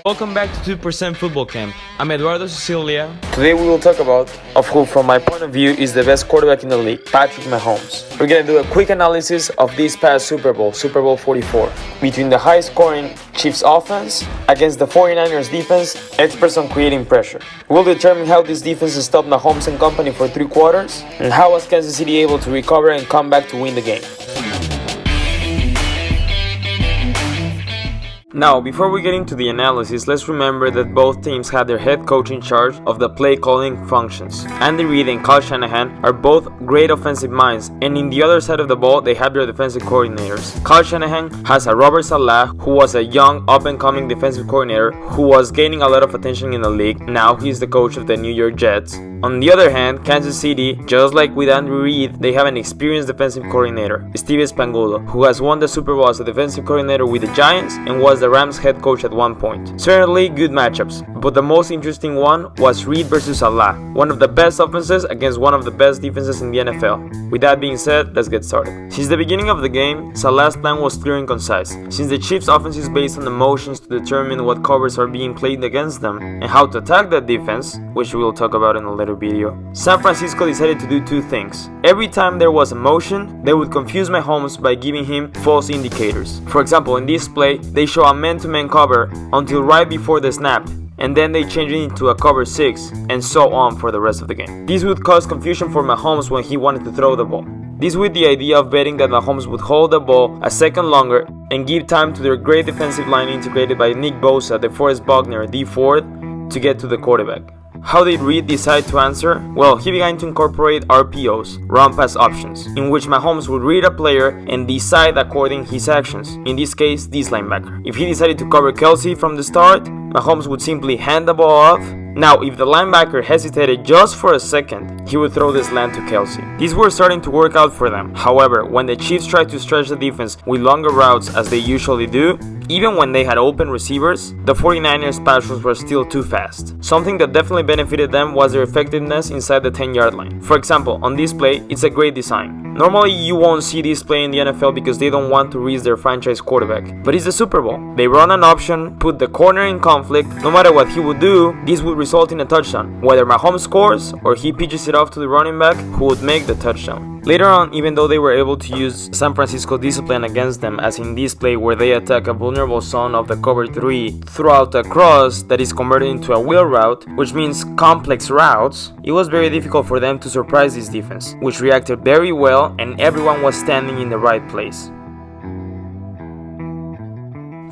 Welcome back to 2% Football Camp. I'm Eduardo, Sicilia. Today we will talk about who, from my point of view, is the best quarterback in the league, Patrick Mahomes. We're going to do a quick analysis of this past Super Bowl 44, between the high-scoring Chiefs offense against the 49ers defense, experts on creating pressure. We'll determine how this defense stopped Mahomes and company for 3 quarters, and how was Kansas City able to recover and come back to win the game. Now, before we get into the analysis, let's remember that both teams had their head coach in charge of the play calling functions. Andy Reid and Kyle Shanahan are both great offensive minds, and in the other side of the ball, they have their defensive coordinators. Kyle Shanahan has a Robert Saleh, who was a young, up-and-coming defensive coordinator who was gaining a lot of attention in the league. Now he's the coach of the New York Jets. On the other hand, Kansas City, just like with Andy Reid, they have an experienced defensive coordinator, Steve Spagnuolo, who has won the Super Bowl as a defensive coordinator with the Giants and was the Rams head coach at one point. Certainly good matchups, but the most interesting one was Reid versus Saleh, one of the best offenses against one of the best defenses in the NFL. With that being said, let's get started. Since the beginning of the game, Saleh's plan was clear and concise. Since the Chiefs' offense is based on emotions to determine what covers are being played against them and how to attack that defense, which we will talk about in a later video, San Francisco decided to do 2 things. Every time there was a motion, they would confuse Mahomes by giving him false indicators. For example, in this play, they show a man-to-man cover until right before the snap, and then they change it into a cover 6, and so on for the rest of the game. This would cause confusion for Mahomes when he wanted to throw the ball. This with the idea of betting that Mahomes would hold the ball a second longer and give time to their great defensive line integrated by Nick Bosa, DeForest Buckner, D Ford, to get to the quarterback. How did Reid decide to answer? Well, he began to incorporate RPOs, run pass options, in which Mahomes would read a player and decide according his actions, in this case, this linebacker. If he decided to cover Kelsey from the start, Mahomes would simply hand the ball off. Now, if the linebacker hesitated just for a second, he would throw the slant to Kelsey. These were starting to work out for them. However, when the Chiefs tried to stretch the defense with longer routes as they usually do, even when they had open receivers, the 49ers pass rush were still too fast. Something that definitely benefited them was their effectiveness inside the 10-yard line. For example, on this play, it's a great design. Normally, you won't see this play in the NFL because they don't want to risk their franchise quarterback. But it's the Super Bowl. They run an option, put the corner in conflict. No matter what he would do, this would result in a touchdown. Whether Mahomes scores or he pitches it off to the running back, who would make the touchdown. Later on, even though they were able to use San Francisco discipline against them, as in this play where they attack a vulnerable zone of the cover 3 throughout a cross that is converted into a wheel route, which means complex routes, it was very difficult for them to surprise this defense, which reacted very well and everyone was standing in the right place.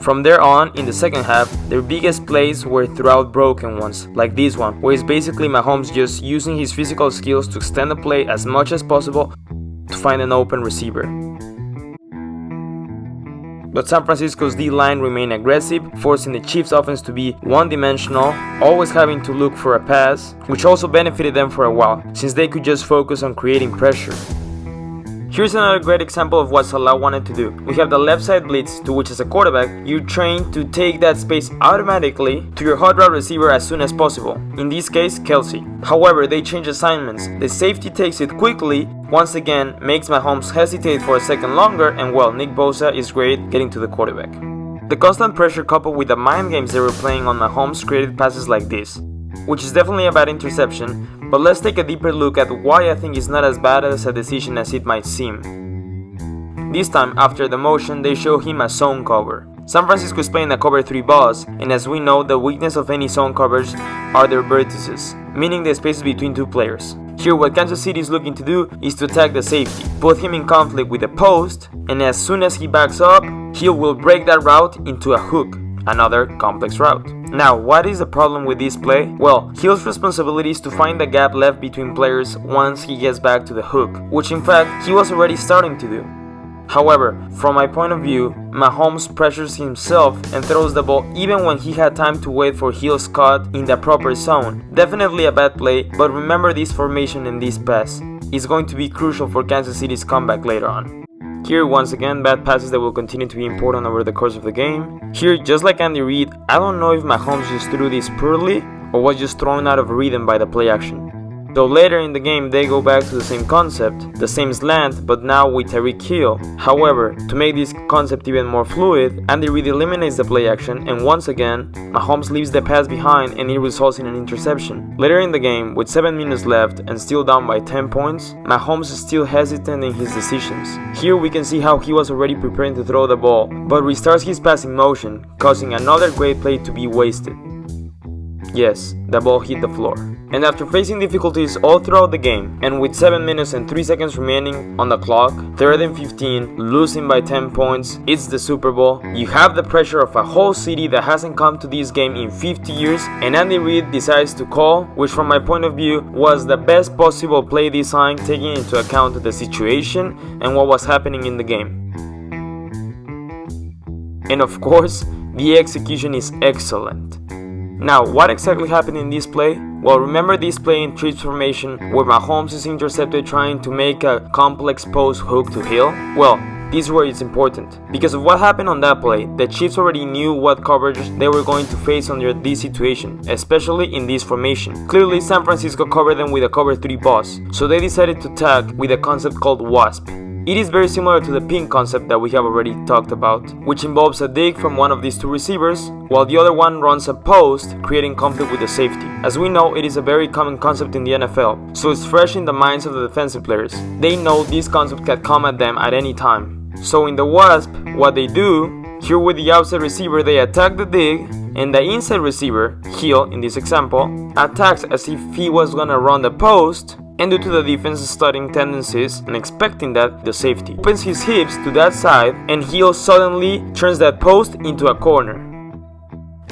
From there on, in the second half, their biggest plays were throughout broken ones, like this one, where it's basically Mahomes just using his physical skills to extend the play as much as possible to find an open receiver. But San Francisco's D-line remained aggressive, forcing the Chiefs' offense to be one-dimensional, always having to look for a pass, which also benefited them for a while, since they could just focus on creating pressure. Here's another great example of what Saleh wanted to do. We have the left side blitz, to which as a quarterback, you're trained to take that space automatically to your hot route receiver as soon as possible. In this case, Kelsey. However, they change assignments. The safety takes it quickly, once again makes Mahomes hesitate for a second longer, and well, Nick Bosa is great getting to the quarterback. The constant pressure coupled with the mind games they were playing on Mahomes created passes like this, which is definitely a bad interception, but let's take a deeper look at why I think it's not as bad as a decision as it might seem. This time, after the motion, they show him a zone cover. San Francisco is playing a cover 3 boss, and as we know, the weakness of any zone coverage are their vertices, meaning the spaces between 2 players. Here, what Kansas City is looking to do is to attack the safety, put him in conflict with the post, and as soon as he backs up, he will break that route into a hook, another complex route. Now, what is the problem with this play? Well, Hill's responsibility is to find the gap left between players once he gets back to the hook, which in fact, he was already starting to do. However, from my point of view, Mahomes pressures himself and throws the ball even when he had time to wait for Hill's cut in the proper zone. Definitely a bad play, but remember this formation and this pass is going to be crucial for Kansas City's comeback later on. Here, once again, bad passes that will continue to be important over the course of the game. Here, just like Andy Reid, I don't know if Mahomes just threw this poorly or was just thrown out of rhythm by the play action. So later in the game they go back to the same concept, the same slant, but now with Tyreek Hill. However, to make this concept even more fluid, Andy Reid eliminates the play action, and once again, Mahomes leaves the pass behind and it results in an interception. Later in the game, with 7 minutes left and still down by 10 points, Mahomes is still hesitant in his decisions. Here we can see how he was already preparing to throw the ball, but restarts his passing motion, causing another great play to be wasted. Yes, the ball hit the floor. And after facing difficulties all throughout the game, and with 7 minutes and 3 seconds remaining on the clock, 3rd and 15, losing by 10 points, it's the Super Bowl, you have the pressure of a whole city that hasn't come to this game in 50 years, and Andy Reid decides to call, which from my point of view was the best possible play design, taking into account the situation and what was happening in the game. And of course, the execution is excellent. Now, what exactly happened in this play? Well, remember this play in trips formation where Mahomes is intercepted trying to make a complex post hook to Hill? Well, this is where it's important. Because of what happened on that play, the Chiefs already knew what coverage they were going to face under this situation, especially in this formation. Clearly, San Francisco covered them with a cover 3 boss, so they decided to tag with a concept called WASP. It is very similar to the ping concept that we have already talked about, which involves a dig from one of these two receivers, while the other one runs a post, creating conflict with the safety. As we know, it is a very common concept in the NFL, so it's fresh in the minds of the defensive players. They know this concept can come at them at any time. So in the WASP, what they do, here with the outside receiver, they attack the dig, and the inside receiver, Hill in this example, attacks as if he was gonna run the post, and due to the defense's studying tendencies and expecting that, the safety opens his hips to that side and Hill suddenly turns that post into a corner.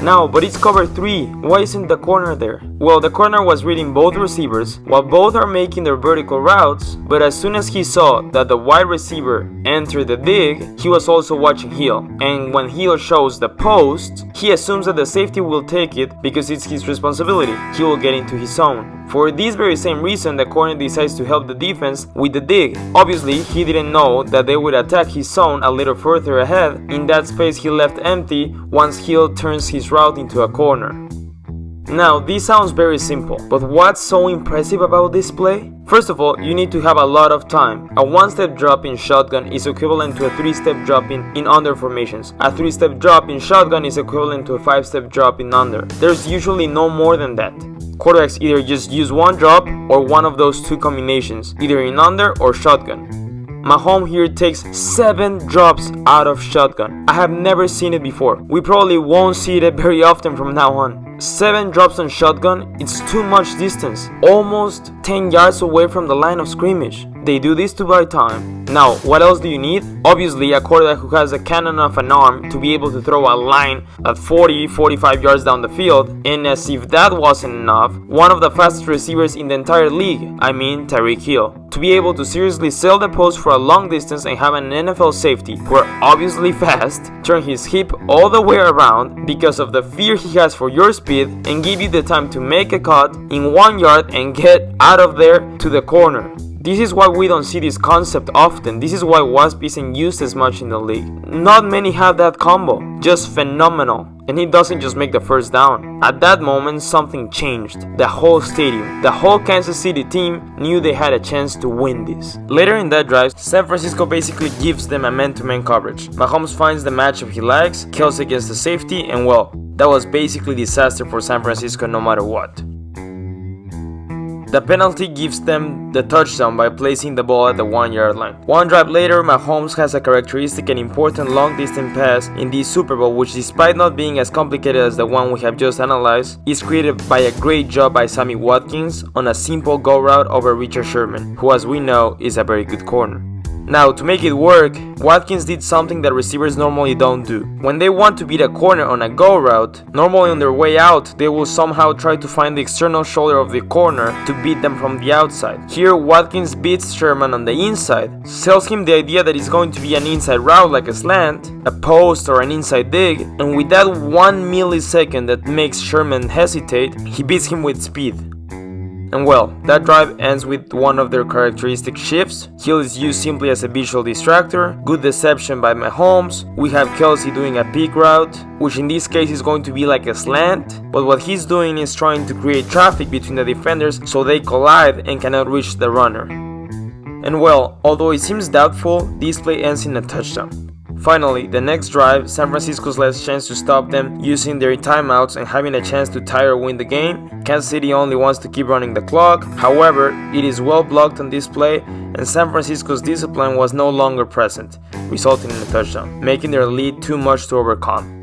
Now, but it's cover 3, why isn't the corner there? Well, the corner was reading both receivers while both are making their vertical routes, but as soon as he saw that the wide receiver entered the dig, he was also watching Hill, and when Hill shows the post, he assumes that the safety will take it because it's his responsibility. He will get into his zone. For this very same reason, the corner decides to help the defense with the dig. Obviously, he didn't know that they would attack his zone a little further ahead. In that space he left empty once Hill turns his route into a corner. Now, this sounds very simple, but what's so impressive about this play? First of all, you need to have a lot of time. A 1-step drop in shotgun is equivalent to a 3-step drop in under formations. A 3-step drop in shotgun is equivalent to a 5-step drop in under. There's usually no more than that. Quarterbacks either just use one drop or one of those two combinations, either in under or shotgun. Mahomes here takes 7 drops out of shotgun. I have never seen it before. We probably won't see it very often from now on. 7 drops on shotgun, it's too much distance. Almost 10 yards away from the line of scrimmage. They do this to buy time. Now, what else do you need? Obviously, a quarterback who has a cannon of an arm to be able to throw a line at 40-45 yards down the field. And as if that wasn't enough, one of the fastest receivers in the entire league, I mean Tyreek Hill. To be able to seriously sail the post for a long distance and have an NFL safety, who are obviously fast, turn his hip all the way around because of the fear he has for your speed, and give you the time to make a cut in 1 yard and get out of there to the corner. This is why we don't see this concept often. This is why WASP isn't used as much in the league. Not many have that combo. Just phenomenal. And he doesn't just make the first down. At that moment, something changed. The whole stadium, the whole Kansas City team knew they had a chance to win this. Later in that drive, San Francisco basically gives them a man-to-man coverage. Mahomes finds the matchup he likes, kills against the safety, and well, that was basically disaster for San Francisco no matter what. The penalty gives them the touchdown by placing the ball at the 1 yard line. One drive later, Mahomes has a characteristic and important long distance pass in this Super Bowl, which despite not being as complicated as the one we have just analyzed, is created by a great job by Sammy Watkins on a simple go route over Richard Sherman, who as we know is a very good corner. Now, to make it work, Watkins did something that receivers normally don't do. When they want to beat a corner on a go route, normally on their way out, they will somehow try to find the external shoulder of the corner to beat them from the outside. Here, Watkins beats Sherman on the inside, sells him the idea that it's going to be an inside route like a slant, a post or an inside dig, and with that 1 millisecond that makes Sherman hesitate, he beats him with speed. And well, that drive ends with one of their characteristic shifts. Hill is used simply as a visual distractor, good deception by Mahomes. We have Kelsey doing a peek route, which in this case is going to be like a slant, but what he's doing is trying to create traffic between the defenders so they collide and cannot reach the runner. And well, although it seems doubtful, this play ends in a touchdown. Finally, the next drive, San Francisco's last chance to stop them using their timeouts and having a chance to tie or win the game. Kansas City only wants to keep running the clock. However, it is well blocked on this play, and San Francisco's discipline was no longer present, resulting in a touchdown, making their lead too much to overcome.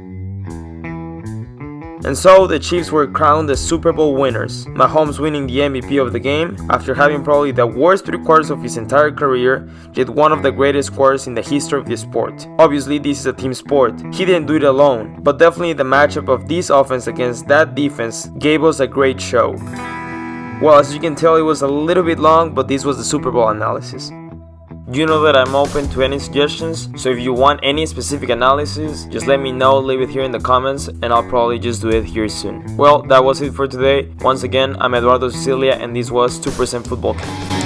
And so, the Chiefs were crowned the Super Bowl winners, Mahomes winning the MVP of the game after having probably the worst 3 quarters of his entire career, yet one of the greatest quarters in the history of the sport. Obviously, this is a team sport. He didn't do it alone, but definitely the matchup of this offense against that defense gave us a great show. Well, as you can tell, it was a little bit long, but this was the Super Bowl analysis. You know that I'm open to any suggestions, so if you want any specific analysis, just let me know, leave it here in the comments, and I'll probably just do it here soon. Well, that was it for today. Once again, I'm Eduardo Sicilia, and this was 2% Football Camp.